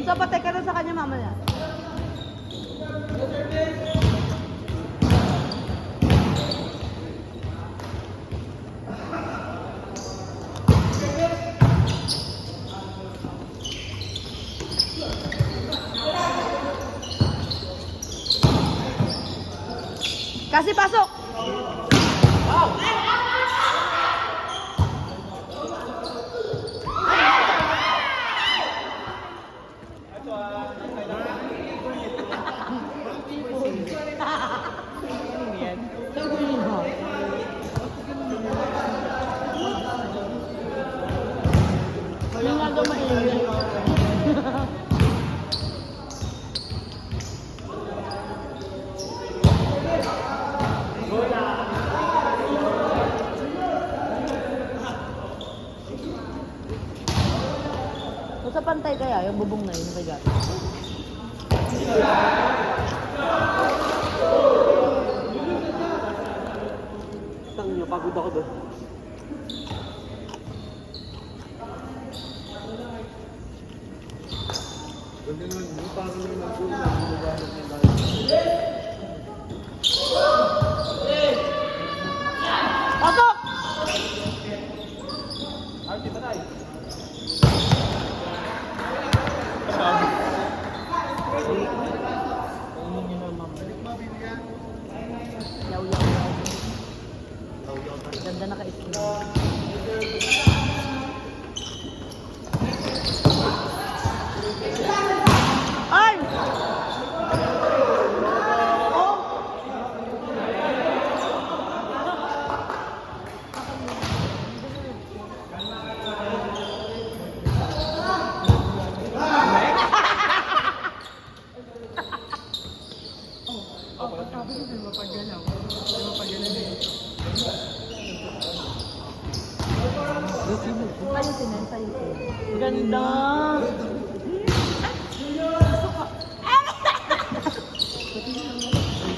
So, patay ka na sa kanya mamaya. Kasi pasok! Wala nga daw maingay. Sa pantay kaya, yung bubong na yun, nabigat. Tang niyo, pagod ako doon. Ganda naman, yung parang yung nagulong, gumagamit ng bahay. Pasok! Ay, kita na eh. Ganda na ka-skin. Ay! Sayutin yan, sayutin. Ganda!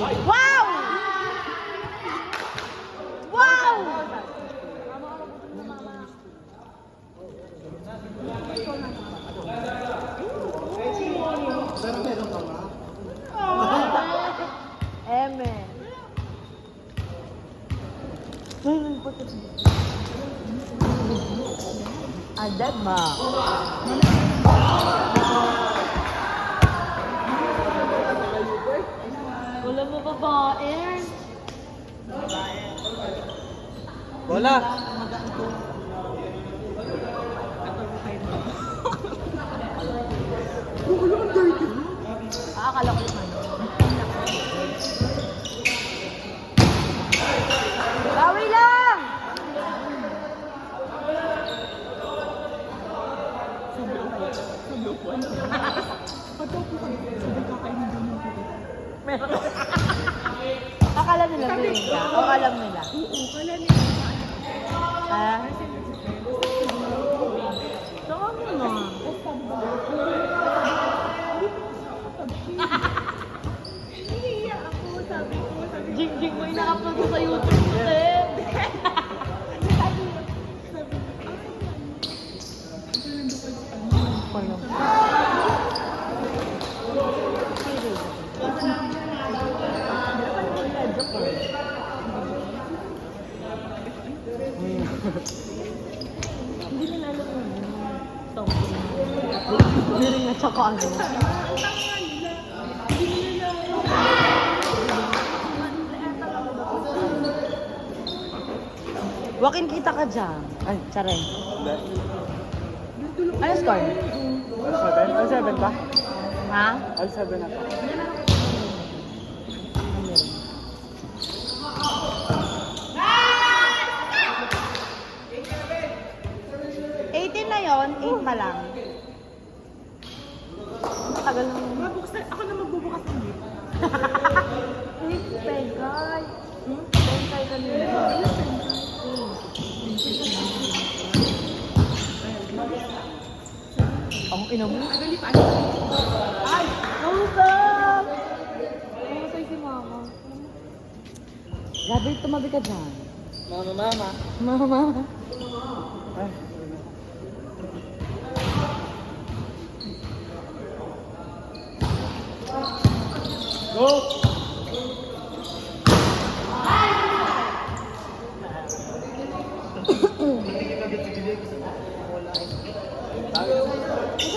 Wow! Wow! Pero meron ka ba? Eme. Adad ma. Wala mo babae. Wala. Akala ko naman. Bawi lang! Akala nila doon ka? O alam nila? Oo, kala nila. Ah? So, ano na? Nahihiya ako, sabi ko. Jing-jing mo ina-upload ko sa YouTube mo, eh. Hindi nila alam mo yun. Hindi rin na tsaka ano. Wakin kita ka dyan. Ay, tsare. Hindi. Ano score? All 7? All 7 ba? Ha? All 7 na to. 18 na yon, 8 pa lang. Tagal nung... Mabuksan, ako na magbubukas ng gift. Pegay. Pegay ka nila. Ang ina mo. Ay! Nausap! Nausay si mama. Gabi, tumabi ka dyan. Mama. Mama. Ay. Ito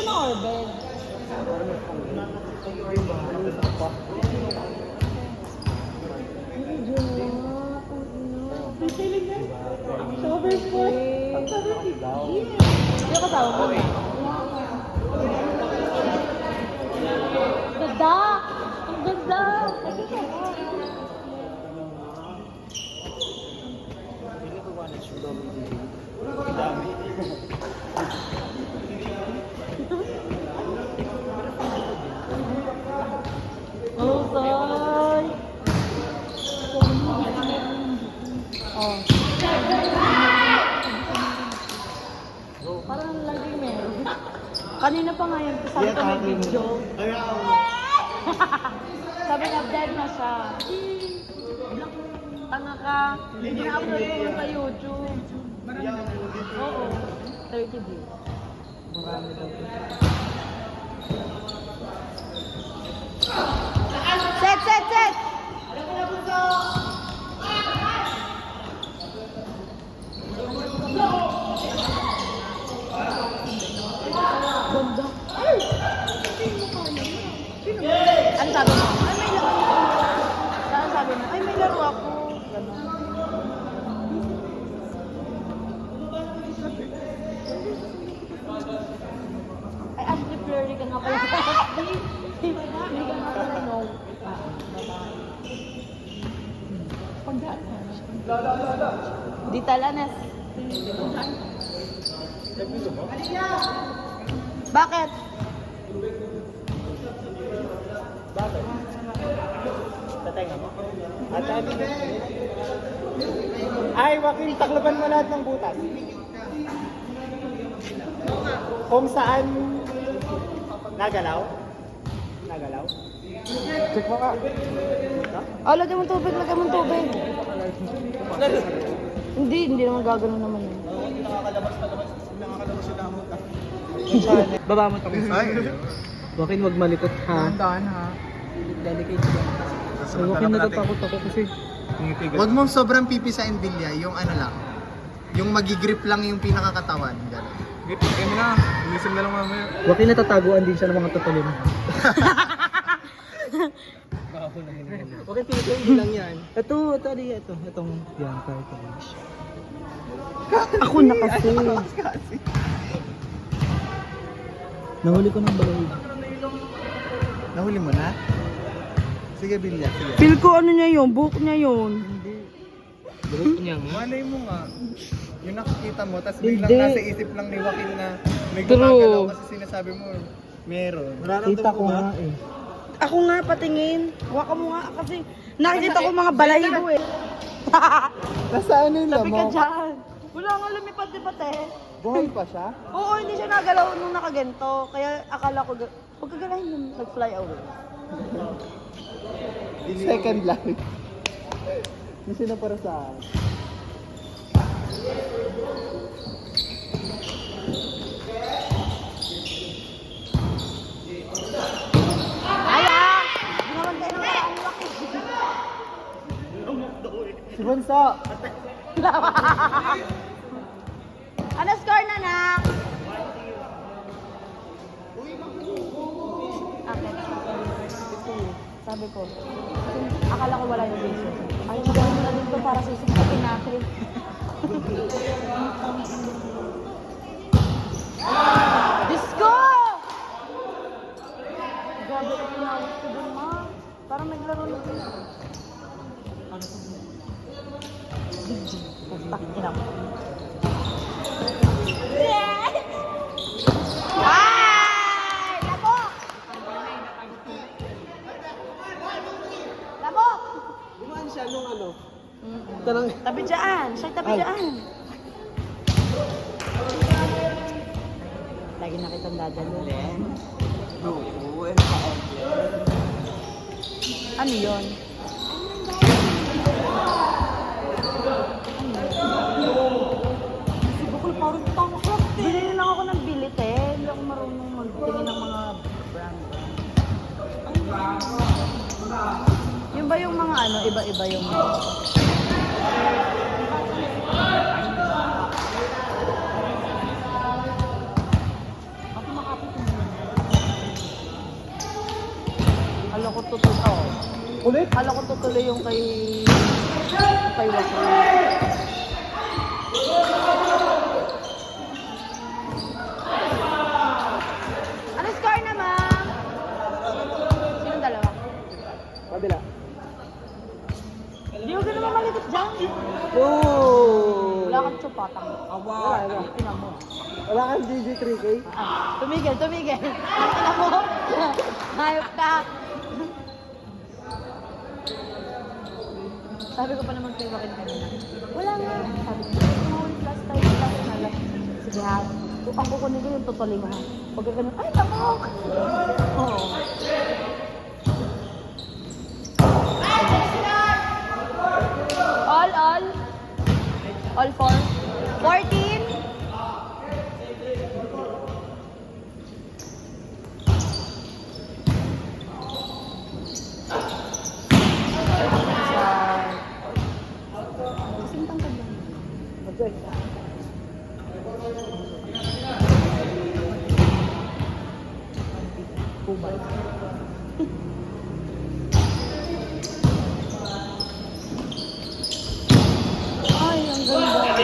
na Orbel. Shower first. Hindi ko tawag mo. Ganda! Ang ganda! Oh, sorry. Oh. Parang laging meron. Kanina pa nga yun, sabi ko may video. Sabi na dead na siya. Tanga ka. Ina-upload ko yun sa YouTube. Oo. 30 views. Marami daw. Set, set, set! Ganda. Ay! Ano sabi mo? Ay, may laro ako. Saan sabi mo? Ay, may laro ako. Ganon. Ay, Ashley Fleury ka nga pala. Hindi ka nga pala, no. Pagdaan ka. Di talanas. Bakit? Tatenga mo. At ano na? Ay, Joaquin, takloban mo lahat ng butas. Kung saan nagalaw? Nagalaw? Check mo ka. Oh, lagyan mo tubig, lagyan mo tubig. Hindi naman gagano'n naman yun. Nakakalabas yung damot ka. Baba mo tapos. Ay, Joaquin, wag malikot ha. dahan ha. Delicate yan. Joaquin, natatakot ako kasi. Huwag mong sobrang pipisain bilya, yung ano lang. Yung magigrip lang yung pinakakatawan. Ganun. Game na. Inisip na lang mamaya. Joaquin, natataguan din siya ng mga tutulin. Okay, pinipili lang yan. Ito, itong yan, cartilage. Ako na kasi. Nahuli ko ng balay. Nahuli mo na? Sige, bilya. Sige. Feel ko ano niya yun, buhok niya yun. Balay niya nga. Malay mo nga. Yung nakikita mo, tapos Hindi. biglang nasa isip lang ni Joaquin na may True. gumagalaw kasi sinasabi mo, meron. Kita ko nga eh. Ako nga patingin. Huwag mo nga kasi nakikita ko mga balahibo eh. Nasa ano yung Sabi ka lamok? dyan. Wala nga lumipad-lipad eh. Buhay pa siya? Oo, hindi siya nagalaw nung nakagento. Kaya akala ko, huwag kagalahin yung nag-fly away. Second life. Yung sino para sa Ay ah! Hindi naman kayo naman ang laki. Si Bunso! Ano score na na? Okay. Sabi ko, akala ko wala yung video. Ay, magawin mo na dito para susunod natin. Disco! Grabe ko pinawag ko dun, ma. Parang naglaro na sila. Putak, ina mo. Ay! Labok! Labok! Dumaan siya nung ano. Tanang... Tabi dyan! Siya tabi dyan! Lagi na kitang dadalo. Ano yun? Bukol parang tangkap eh. Bili lang ako ng bilit eh. Hindi ako marunong magtingin ng mga brand. Yun ba yung mga ano, iba-iba yung... Ako makapit mo. Hala ko tutuloy. Oh. Ulit? Hala ko tutuloy yung kay Waso. Ano score na, ma'am? Sinong dalawa? Kabila. Hindi ko naman maligot dyan. Oh! Wala kang tsupatang. Wala. Ina mo. Wala kang GG3K? Ah, tumigil. Ina mo. Hayop ka. Sabi ko pa naman kayo bakit kanina. Wala nga. Sabi ko, mahuli last time. Sige ha. Ang kukunin ko yung tutuloy mo ha. Pagka ganun, ay, tamok! Oo. All four. 14. Sintang ka lang. Okay. Kubay. Ay, ang ganda.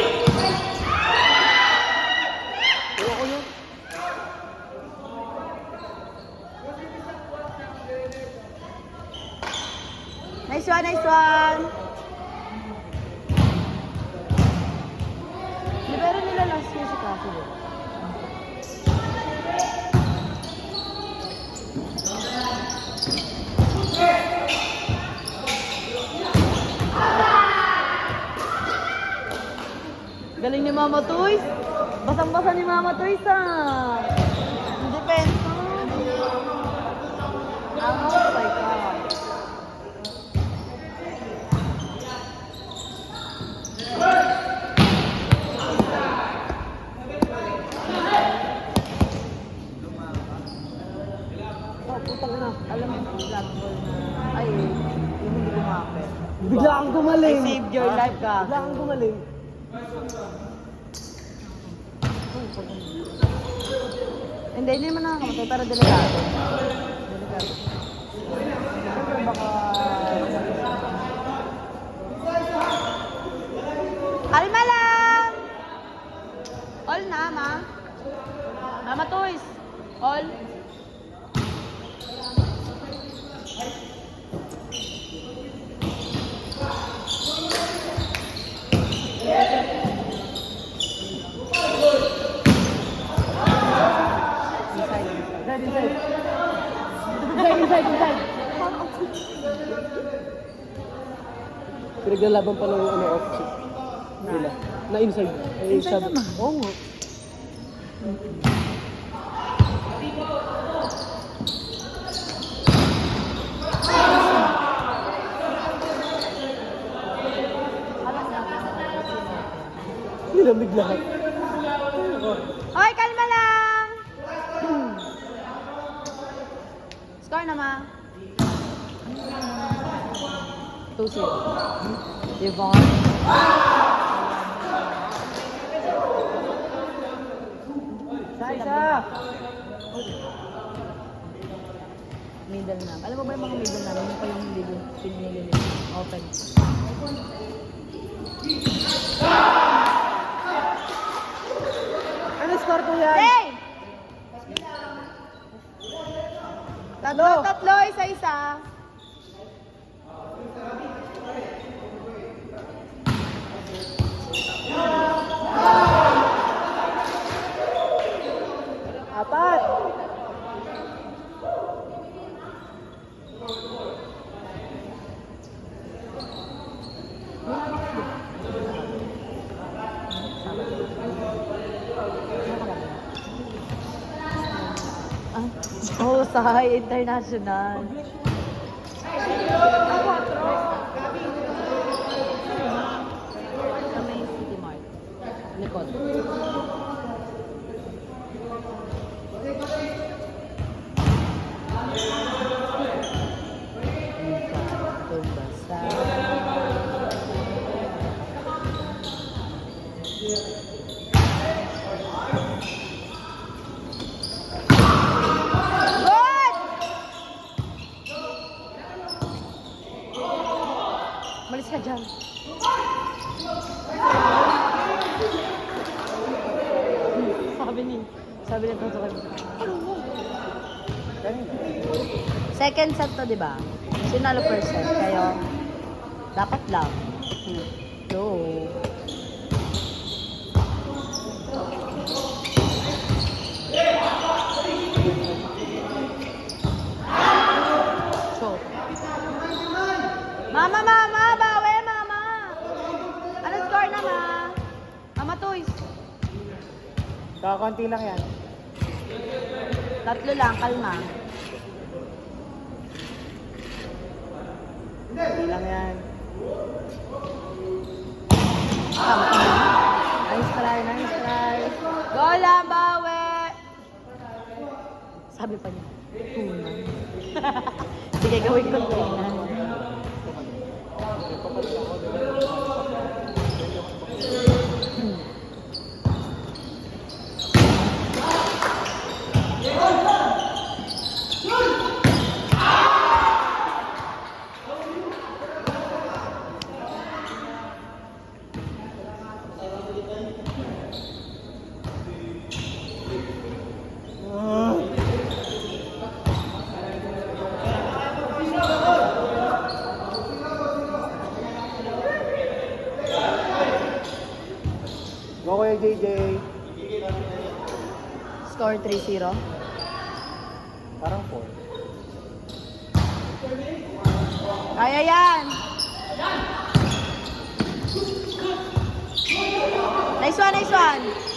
Ayoko yun. Nice one, nice one. Libero nila last year si Kaso. Galing ni Mama Toys. Basang-basa ni Mama Toys ah. Depensa. Ang husay ka. Oh, putang ina. Alam mo yung vlog ball na... Ay, yung hindi kumapit. Bigla kang gumaling. I saved your life ka. Bigla kang gumaling. Hindi naman nakakamatay, pero delikado. Delikado. Siyempre baka... Alma lang! All na, ma. Mama Toys. All. Inside. Pinaglalaban pa lang yung ano, opposite nila. Na inside. Ay, Inside naman. Oo nga. Nilamig lahat. Hoy, kalma lang! Score na, ma. 2-0. Yvonne. Isa! Middle na. Alam mo ba yung mga middle na? Yun pa yung hindi pinili nila. Open. Ano score ko yan? Hey! Tatlo, isa-isa. Apat! Oh, Sahay International. Sa may City Mart. Likod. Tumba. Sabi nito sa kanya, second set to, di ba? Sinalo first set. Kayo, dapat lang. Go. So. Mama, bawi, mama. Ano score na, ma? Mama Toys. Kakunti lang yan. 3 lang, kalma. Kunti lang yan. Nice try, nice try. Go lang, bawi. Sabi pa niya, tunan. Sige, gawin ko tunan. Go Kuya JJ. Score 3-0. Parang 4. Kaya yan! Nice one, nice one!